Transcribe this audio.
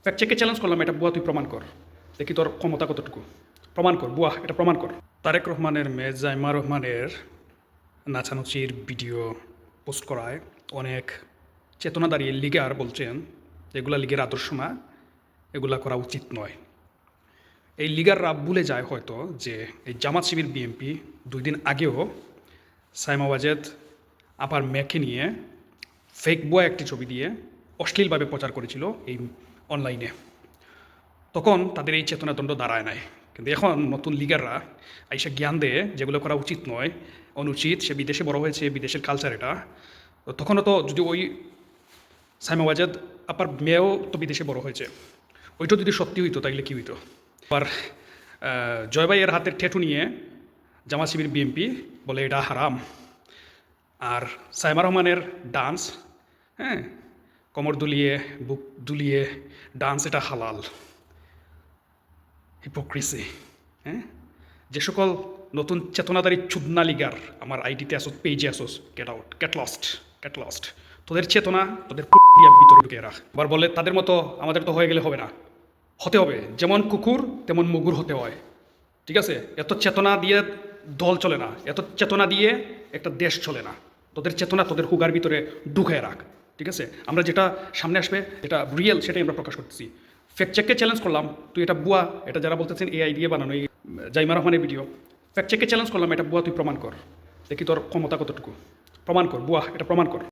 Fact চেককে challenge করলাম, এটা বুয়া তুই প্রমাণ কর, দেখি তোর ক্ষমতা কতটুকু। প্রমাণ কর বুয়া, এটা প্রমাণ কর। তারেক রহমানের মেয়ে জাইমা রহমানের নাচানাচির ভিডিও পোস্ট করায় অনেক চেতনাদারী লিগার বলছেন এগুলা লিগের আদর্শ না, এগুলা করা উচিত নয়। এই লিগাররা ভুলে যায় হয়তো যে এই জামাত শিবির বিএনপি 2 দিন আগেও সাইমা ওয়াজেদ আপার মেয়েকে নিয়ে ফেক বুয়া একটি ছবি দিয়ে অশ্লীলভাবে প্রচার করেছিল এই অনলাইনে। তখন তাদের এই চেতনাদণ্ড দাঁড়ায় নাই, কিন্তু এখন নতুন লিগাররা আইসা জ্ঞান দেয় যেগুলো করা উচিত নয়, অনুচিত। সে বিদেশে বড় হয়েছে, বিদেশের কালচার এটা। তো তখনও তো যদি ওই সাইমা ওয়াজেদ আপার মেয়েও তো বিদেশে বড় হয়েছে, ওইটা যদি সত্যি হইতো তাইলে কী হইতো? আবার জয় ভাইয়ের হাতের ঠেটু নিয়ে জামাত শিবির বিএনপি বলে এটা হারাম, আর সাইমা রহমানের ডান্স, হ্যাঁ, কোমর দুলিয়ে বুক দুলিয়ে ডান্স, এটা হালাল। হিপোক্রিসি। হ্যাঁ, যে সকল নতুন চেতনাদারী চুদনা লিগার আমার আইডিতে আসোস, পেজে আসোস, গেট আউট, গেট লস্ট। তোদের চেতনা তোদের ভিতরে ঢুকে রাখ। আবার বলে তাদের মতো আমাদের তো হয়ে গেলে হবে না, হতে হবে যেমন কুকুর তেমন মুগুর হতে হয়, ঠিক আছে? এত চেতনা দিয়ে দল চলে না, এত চেতনা দিয়ে একটা দেশ চলে না। তোদের চেতনা তোদের হুগার ভিতরে ঢুকে রাখ, ঠিক আছে? আমরা যেটা সামনে আসবে, যেটা রিয়েল, সেটাই আমরা প্রকাশ করতেছি। ফ্যাক্ট চেককে চ্যালেঞ্জ করলাম, তুই এটা বুয়া, এটা যারা বলতেছেন এআই দিয়ে বানানো, এই জাইমা রহমানের ভিডিও, ফ্যাক্ট চেককে চ্যালেঞ্জ করলাম, এটা বুয়া তুই প্রমাণ কর, দেখি তোর ক্ষমতা কতটুকু। প্রমাণ কর বুয়া, এটা প্রমাণ কর।